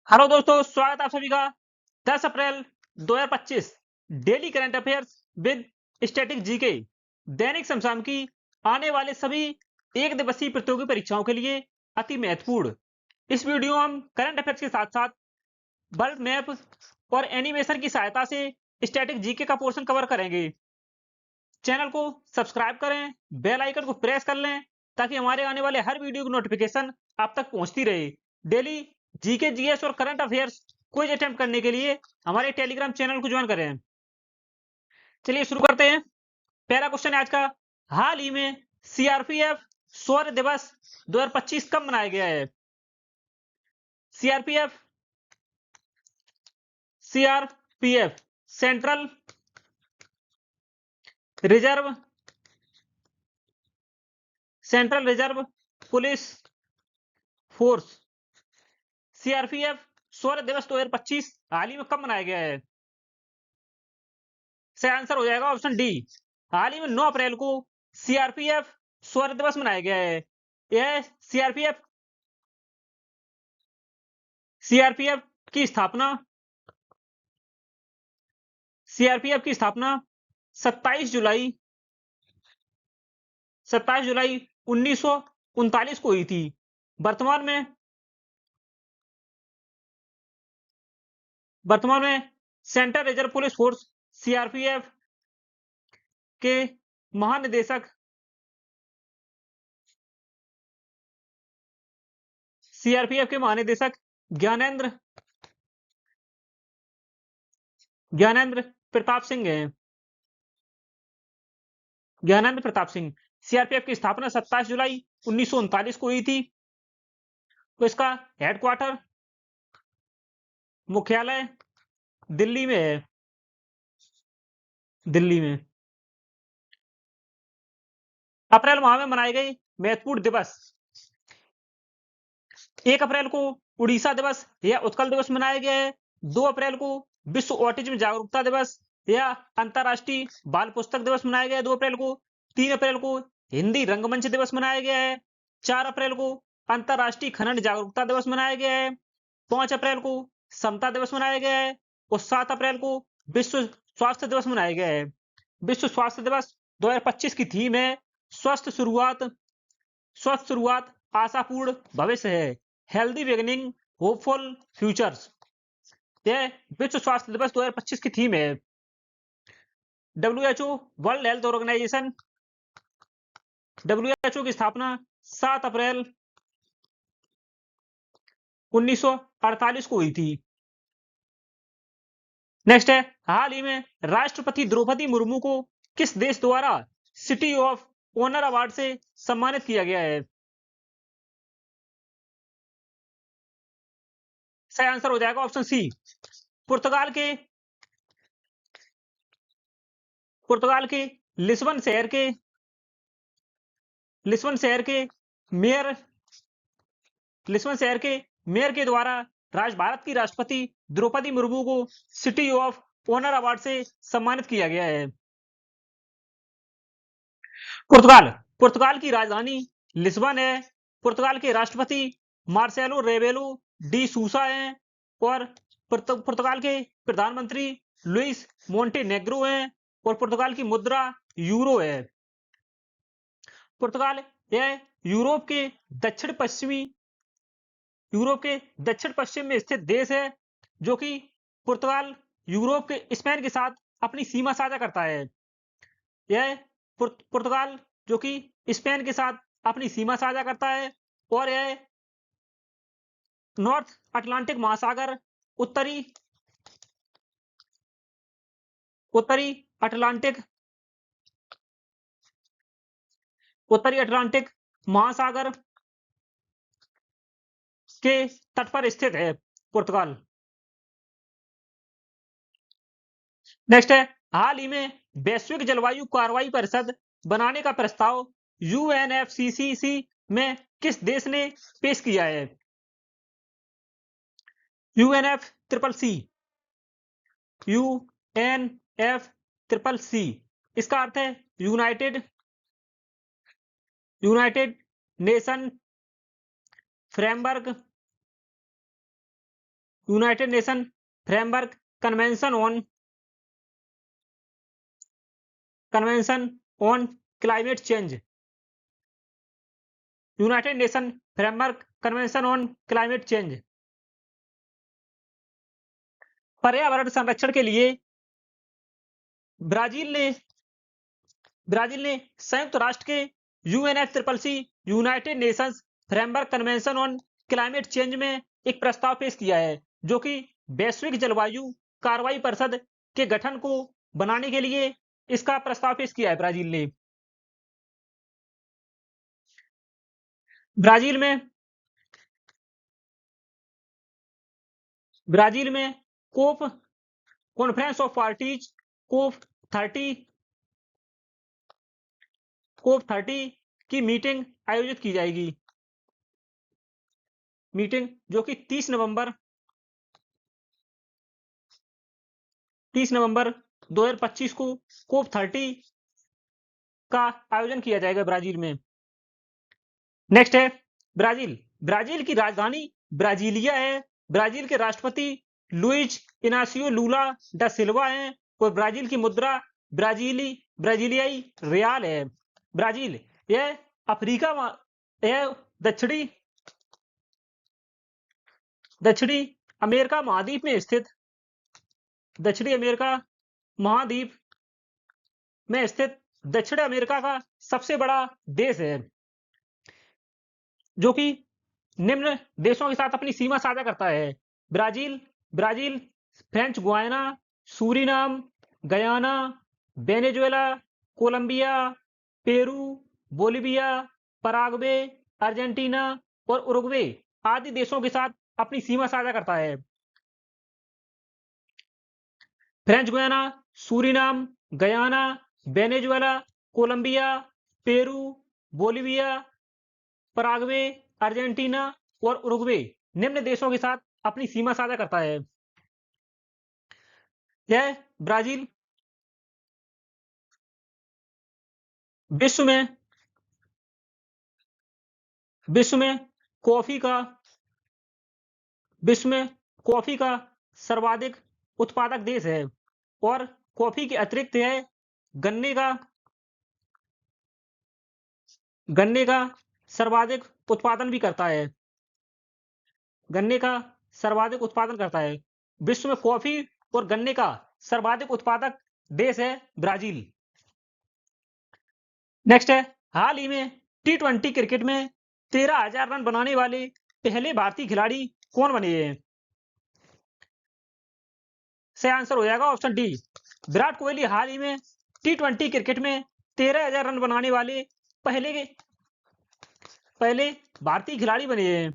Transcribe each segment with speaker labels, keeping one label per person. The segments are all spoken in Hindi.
Speaker 1: हेलो दोस्तों, स्वागत है आप सभी का। 10 अप्रैल 2025 daily current affairs with static GK दैनिक समसाम की आने वाले सभी एक दिवसीय प्रतियोगी परीक्षाओं के लिए अति महत्वपूर्ण। इस वीडियो में हम करंट अफेयर्स के साथ साथ वर्ल्ड मैप और एनिमेशन की सहायता से स्टैटिक जीके का पोर्शन कवर करेंगे। चैनल को सब्सक्राइब करें, बेल आइकन को प्रेस कर लें ताकि हमारे आने वाले हर वीडियो की नोटिफिकेशन आप तक पहुंचती रहे। डेली जीके, जीएस और करंट अफेयर्स क्विज अटेम्प्ट करने के लिए हमारे टेलीग्राम चैनल को ज्वाइन करें। चलिए शुरू करते हैं। पहला क्वेश्चन है आज का। हाल ही में सीआरपीएफ शौर्य दिवस 2025 कब मनाया गया है? CRPF CRPF central reserve police force. CRPF शौर्य दिवस 2025 हाल ही में कब मनाया गया है? सही आंसर हो जाएगा ऑप्शन डी। हाल ही में 9 अप्रैल को सीआरपीएफ शौर्य दिवस मनाया गया है। यह सीआरपीएफ की स्थापना 27 जुलाई 1939 को हुई थी। वर्तमान में central reserve police force CRPF के महानिदेशक ज्ञानेंद्र प्रताप सिंह हैं। ज्ञानेंद्र प्रताप सिंह। सीआरपीएफ की स्थापना 27 जुलाई 1939 को हुई थी। तो इसका हेडक्वार्टर मुख्यालय दिल्ली में है। दिल्ली में अप्रैल माह में मनाए गए महत्वपूर्ण दिवस। 1 अप्रैल को उड़ीसा दिवस या उत्कल दिवस मनाया गया है। 2 अप्रैल को विश्व ऑटिज्म जागरूकता दिवस या अंतर्राष्ट्रीय बाल पुस्तक दिवस मनाया गया है 2 अप्रैल को। 3 अप्रैल को हिंदी रंगमंच दिवस मनाया गया है। 4 अप्रैल को अंतर्राष्ट्रीय खनन जागरूकता दिवस मनाया गया है। 5 अप्रैल को समता दिवस मनाया गया है और 7 अप्रैल को विश्व स्वास्थ्य दिवस मनाया गया है। विश्व स्वास्थ्य दिवस 2025 की थीम है स्वस्थ शुरुआत आशापूर्ण भविष्य है। Healthy beginning hopeful futures. यह विश्व स्वास्थ्य दिवस 2025 की थीम है। WHO world health organisation WHO की स्थापना 7 अप्रैल 1948 को हुई थी। नेक्स्ट है, हाल ही में राष्ट्रपति द्रौपदी मुर्मू को किस देश द्वारा सिटी ऑफ ऑनर अवार्ड से सम्मानित किया गया है? सही आंसर हो जाएगा ऑप्शन सी। पुर्तगाल के लिस्बन शहर के मेयर के द्वारा भारत की राष्ट्रपति द्रौपदी मुर्मू को सिटी ऑफ ऑनर अवार्ड से सम्मानित किया गया है। पुर्तगाल की राजधानी लिस्बन है। पुर्तगाल के राष्ट्रपति मार्सेलो रेबेलो डी सूसा हैं और पुर्तगाल के प्रधानमंत्री लुइस मोंटेनेग्रो हैं और पुर्तगाल की मुद्रा यूरो है। पुर्तगाल यह यूरोप के दक्षिण पश्चिम में स्थित देश है जो कि पुर्तगाल यूरोप के स्पेन के साथ अपनी सीमा साझा करता है। यह पुर्तगाल जो कि स्पेन के साथ अपनी सीमा साझा करता है और यह नॉर्थ अटलांटिक महासागर उत्तरी अटलांटिक महासागर के तट पर स्थित है पुर्तगाल। नेक्स्ट है, हाल ही में वैश्विक जलवायु कार्रवाई परिषद बनाने का प्रस्ताव यूएनएफसीसीसी में किस देश ने पेश किया है? यूएनएफसीसीसी। इसका अर्थ है United nation framework United nation framework convention on climate change. United nation framework convention on climate change पर्यावरण संरक्षण के लिए ब्राजील ने संयुक्त राष्ट्र के UNFCCC United Nations framework convention on climate change में एक प्रस्ताव पेश किया है, जो कि वैश्विक जलवायु कार्रवाई परिषद के गठन को बनाने के लिए इसका प्रस्ताव पेश किया है। ब्राजील में कोप कॉन्फ्रेंस ऑफ पार्टीज कोप 30 की मीटिंग आयोजित की जाएगी। मीटिंग जो कि 30 नवंबर 2025 को कोप 30 का आयोजन किया जाएगा ब्राजील में। नेक्स्ट है ब्राजील की राजधानी ब्राजीलिया है। ब्राजील के राष्ट्रपति लुइज इनासियो लूला डा सिल्वा हैं और ब्राजील की मुद्रा ब्राजीलियाई रियाल है। ब्राजील यह दक्षिणी अमेरिका महाद्वीप में स्थित दक्षिण अमेरिका का सबसे बड़ा देश है, जो कि निम्न देशों के साथ अपनी सीमा साझा करता है। Brazil, French Guiana, Suriname, Guyana, Venezuela, Colombia, Peru, Bolivia, Paraguay, Argentina और उरुग्वे आदि देशों के साथ अपनी सीमा साझा करता है। French Guiana, Suriname, Guyana, Venezuela, Colombia, Peru, Bolivia, Paraguay, Argentina और उरुग्वे निम्न देशों के साथ अपनी सीमा साझा करता है। यह ब्राजील विश्व में कॉफी का सर्वाधिक उत्पादक देश है और कॉफी के अतिरिक्त यह गन्ने का सर्वाधिक उत्पादन भी करता है। विश्व में कॉफी और गन्ने का सर्वाधिक उत्पादक देश है ब्राजील। नेक्स्ट है हाल ही में T20 क्रिकेट में 13,000 रन बनाने वाले पहले भारतीय खिलाड़ी कौन बने हैं? सही आंसर हो जाएगा ऑप्शन डी, विराट कोहली हाल ही में T20 क्रिकेट में 13,000 रन बनाने वाले पहले भारतीय खिलाड़ी बने हैं।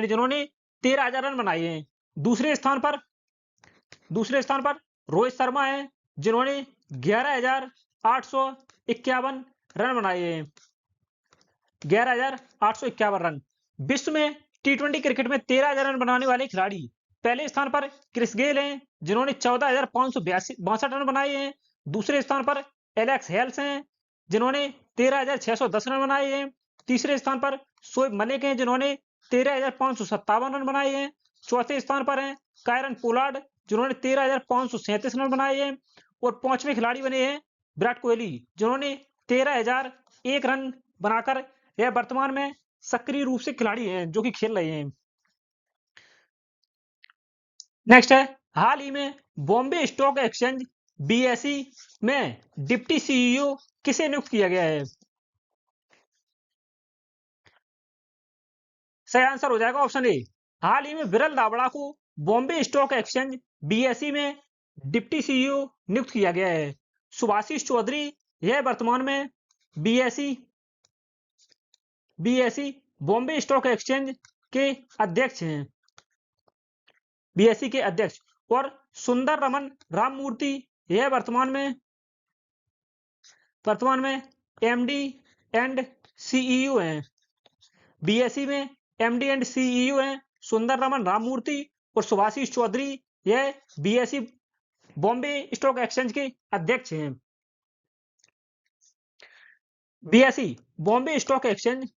Speaker 1: जिन्होंने 13,000 रन बनाए हैं। दूसरे स्थान पर रोहित शर्मा हैं, जिन्होंने 11,851 रन बनाए हैं। 11,851 रन। विश्व में T20 क्रिकेट में 13,000 रन बनाने वाले खिलाड़ी पहले स्थान पर क्रिस गेल हैं, जिन्होंने 14,562 रन बनाए हैं। दूसरे स्थान पर एलेक्स हेल्स हैं, जिन्होंने 13,610 रन बनाए हैं। तीसरे स्थान पर शोएब मलिक हैं, जिन्होंने 13,557 रन बनाए हैं। चौथे स्थान पर हैं कायरन पोलार्ड, जिन्होंने 13,537 रन बनाए हैं। और पांचवें खिलाड़ी बने हैं विराट कोहली, जिन्होंने 13,001 रन बनाकर यह वर्तमान में सक्रिय रूप से खिलाड़ी हैं जो कि खेल रहे हैं। नेक्स्ट है हाल ही में बॉम्बे स्टॉक एक्सचेंज BSE में डिप्टी CEO किसे नियुक्त किया गया है? सही आंसर हो जाएगा ऑप्शन ए, हाल ही में विरल दावड़ा को बॉम्बे स्टॉक एक्सचेंज BSE में डिप्टी CEO नियुक्त किया गया है। सुभाषिष चौधरी यह वर्तमान में BSE बॉम्बे स्टॉक एक्सचेंज के अध्यक्ष हैं। BSE के अध्यक्ष। और सुंदर रमन राममूर्ति यह वर्तमान में MD एंड CEO हैं। BSE में MD एंड CEO हैं सुंदर रमन राममूर्ति और सुभाषिष चौधरी, यह BSE बॉम्बे स्टॉक एक्सचेंज के अध्यक्ष हैं। BSE Bombay stock exchange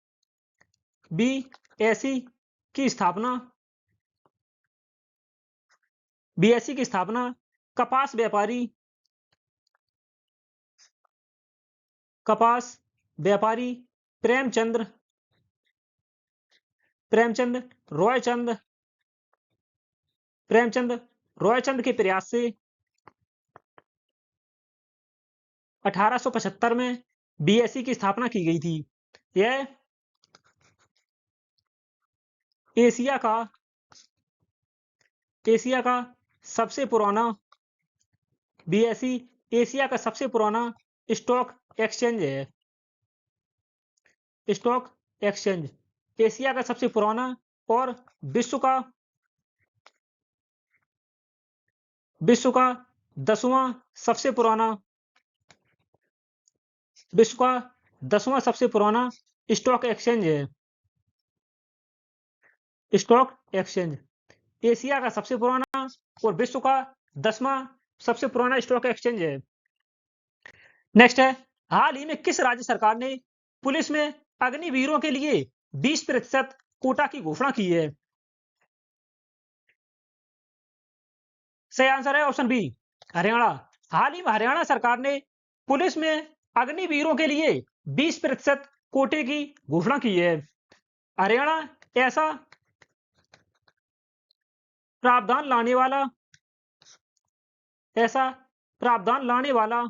Speaker 1: BSE की स्थापना बीएसई की स्थापना कपास व्यापारी प्रेमचंद रॉयचंद के प्रयास से 1875 में बीएसई की स्थापना की गई थी। यह एशिया का सबसे पुराना बीएसई एशिया का सबसे पुराना स्टॉक एक्सचेंज है। स्टॉक एक्सचेंज एशिया का सबसे पुराना और विश्व का 10वां सबसे पुराना स्टॉक एक्सचेंज है। स्टॉक एक्सचेंज एशिया का सबसे पुराना और विश्व का 10वां सबसे पुराना स्टॉक एक्सचेंज है। नेक्स्ट है, हाल ही में किस राज्य सरकार ने पुलिस में अग्निवीरों के लिए 20% कोटा की घोषणा की है? सही आंसर है ऑप्शन बी, हरियाणा। हाल ही में हरियाणा सरकार ने पुलिस में अग्निवीरों के लिए 20% कोटे की घोषणा की है। हरियाणा ऐसा प्रावधान लाने वाला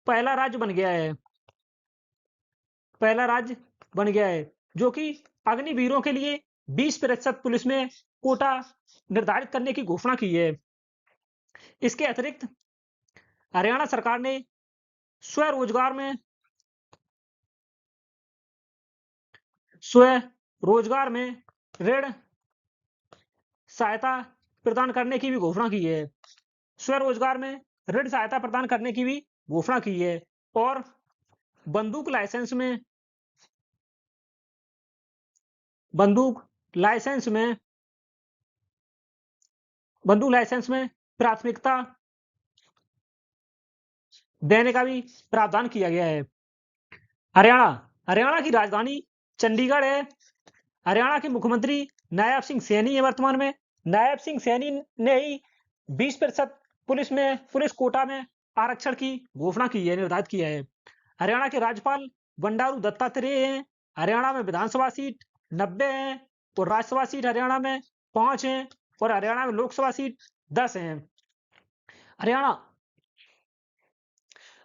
Speaker 1: पहला राज्य बन गया है जो कि अग्निवीरों के लिए 20% पुलिस में कोटा निर्धारित करने की घोषणा की है। इसके अतिरिक्त हरियाणा सरकार ने स्वरोजगार में ऋण सहायता प्रदान करने की भी घोषणा की है। स्वरोजगार में ऋण सहायता प्रदान करने की भी घोषणा की है। और बंदूक लाइसेंस में प्राथमिकता देने का भी प्रावधान किया गया है। हरियाणा की राजधानी चंडीगढ़ है। हरियाणा के मुख्यमंत्री नायब सिंह सैनी है वर्तमान में। नायब सिंह सैनी ने ही 20% पुलिस कोटा में आरक्षण की घोषणा की है, निर्धारित किया है। हरियाणा के राज्यपाल बंडारू दत्तात्रेय हैं। हरियाणा में विधानसभा सीट 90 है और राज्यसभा सीट हरियाणा में 5 है और हरियाणा में लोकसभा सीट 10 है।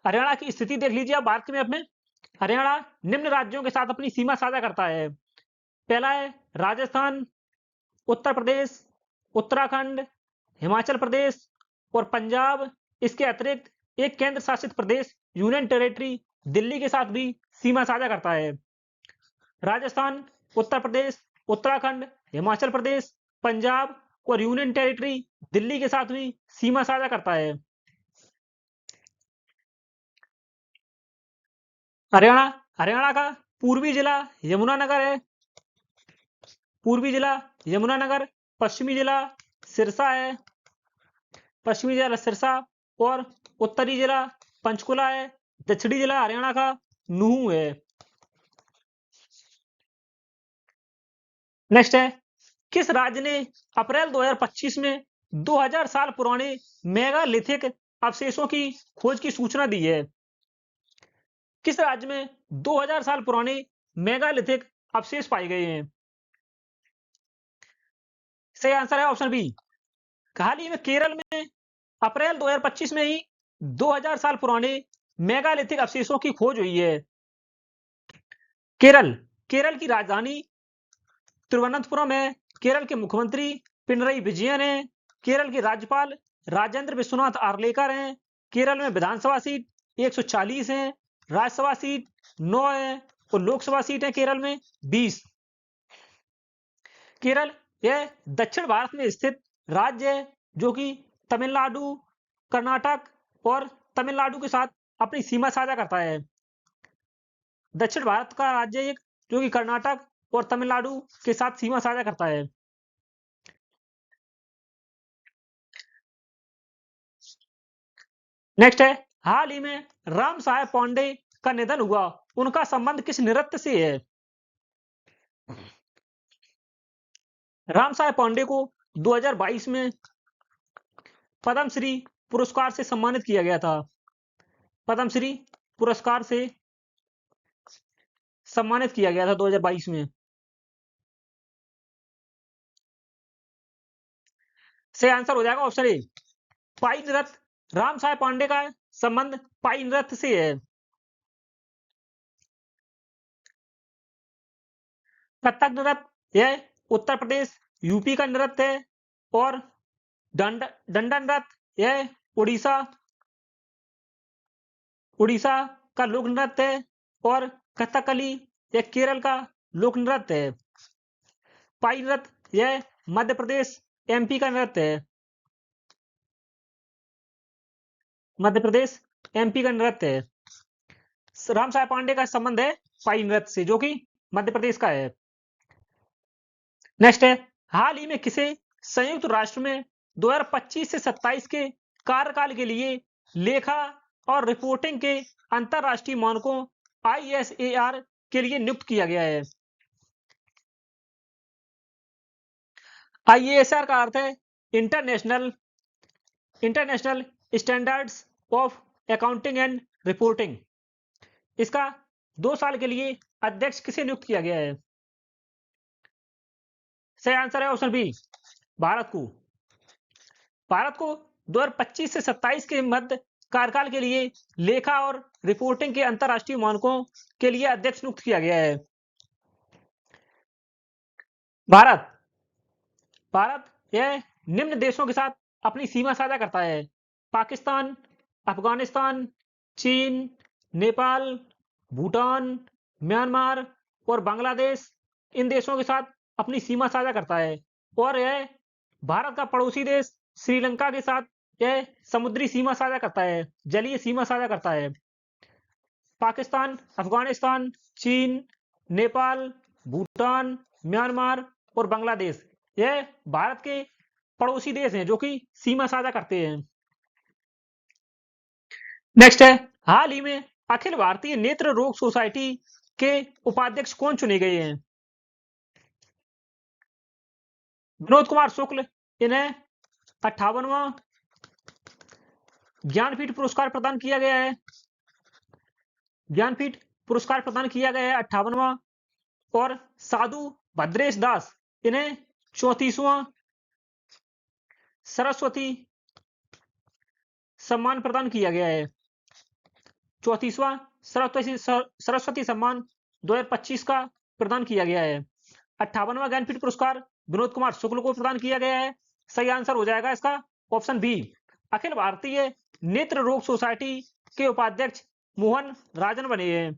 Speaker 1: हरियाणा की स्थिति देख लीजिए आप भारत के मैप में। हरियाणा निम्न राज्यों के साथ अपनी सीमा साझा करता है। पहला है राजस्थान, उत्तर प्रदेश, उत्तराखंड, हिमाचल प्रदेश और पंजाब। इसके अतिरिक्त एक केंद्र शासित प्रदेश यूनियन टेरिटरी दिल्ली के साथ भी सीमा साझा करता है। राजस्थान, उत्तर प्रदेश, उत्तराखंड, हिमाचल प्रदेश, पंजाब और यूनियन टेरिटरी दिल्ली के साथ भी सीमा साझा करता है। हरियाणा का पूर्वी जिला यमुनानगर है। पश्चिमी जिला सिरसा है। और उत्तरी जिला पंचकुला है। दक्षिणी जिला हरियाणा का नूहू है। नेक्स्ट है, किस राज्य ने अप्रैल 2025 में 2000 साल पुराने मेगालिथिक अवशेषों की खोज की सूचना दी है? किस राज्य में 2000 साल पुराने मेगालिथिक अवशेष पाए गए हैं? सही आंसर है ऑप्शन बी। हाल ही में केरल में अप्रैल 2025 में ही 2000 साल पुराने मेगालिथिक अवशेषों की खोज हुई है। केरल की राजधानी तिरुवनंतपुरम है। केरल के मुख्यमंत्री पिनरई विजयन है। केरल के राज्यपाल राजेंद्र विश्वनाथ आर्लेकर हैं। केरल में विधानसभा सीट 140 है, राज्यसभा सीट 9 है और लोकसभा सीट है केरल में 20। केरल यह दक्षिण भारत में स्थित राज्य है जो कि तमिलनाडु, कर्नाटक और तमिलनाडु के साथ अपनी सीमा साझा करता है। दक्षिण भारत का राज्य एक जो कि कर्नाटक और तमिलनाडु के साथ सीमा साझा करता है। नेक्स्ट है, हाल ही में राम साहेब पांडे का निधन हुआ, उनका संबंध किस नृत्य से है? रामसाय पांडे को 2022 में पद्मश्री पुरस्कार से सम्मानित किया गया था। पद्मश्री पुरस्कार से सम्मानित किया गया था 2022 में। सही आंसर हो जाएगा ऑप्शन ए, पाई नृत्य। रामसाय पांडे का संबंध पाई नृत्य से है। कथक नृत्य यह उत्तर प्रदेश यूपी का नृत्य है, और डंडा नृत्य यह उड़ीसा का लोक नृत्य है, और कथकली यह केरल का लोक नृत्य है। पाई नृत्य यह मध्य प्रदेश एमपी का नृत्य है। मध्य प्रदेश एमपी का नृत्य है। रामसाय पांडे का संबंध है पाई नृत्य से, जो कि मध्य प्रदेश का है। नेक्स्ट है, हाल ही में किसे संयुक्त राष्ट्र में 2025 से 27 के कार्यकाल के लिए लेखा और रिपोर्टिंग के अंतरराष्ट्रीय मानकों ISAR के लिए नियुक्त किया गया है? ISAR का अर्थ है international standards of accounting and reporting. इसका 2 साल के लिए अध्यक्ष किसे नियुक्त किया गया है? सही आंसर है ऑप्शन बी, भारत को। भारत को 2025 से 27 के मध्य कार्यकाल के लिए लेखा और रिपोर्टिंग के अंतरराष्ट्रीय मानकों के लिए अध्यक्ष नियुक्त किया गया है। भारत यह निम्न देशों के साथ अपनी सीमा साझा करता है: पाकिस्तान, अफगानिस्तान, चीन, नेपाल, भूटान, म्यांमार और बांग्लादेश। इन देशों के साथ अपनी सीमा साझा करता है, और यह भारत का पड़ोसी देश श्रीलंका के साथ यह समुद्री सीमा साझा करता है, जलीय सीमा साझा करता है। पाकिस्तान, अफगानिस्तान, चीन, नेपाल, भूटान, म्यांमार और बांग्लादेश यह भारत के पड़ोसी देश हैं, जो कि सीमा साझा करते हैं। नेक्स्ट है, हाल ही में अखिल भारतीय नेत्र रोग सोसाइटी के उपाध्यक्ष कौन चुने गए हैं? विनोद कुमार शुक्ल। इन्हें 58वां ज्ञानपीठ पुरस्कार प्रदान किया गया है। ज्ञानपीठ पुरस्कार प्रदान किया गया है 58वां। और साधु भद्रेश दास, इन्हें 34वां सरस्वती सम्मान प्रदान किया गया है। 34वां सरस्वती सम्मान 2025 का प्रदान किया गया है। 58वां ज्ञानपीठ पुरस्कार विनोद कुमार शुक्ल को प्रदान किया गया है। सही आंसर हो जाएगा इसका ऑप्शन बी, अखिल भारतीय नेत्र रोग सोसाइटी के उपाध्यक्ष मोहन राजन बने हैं।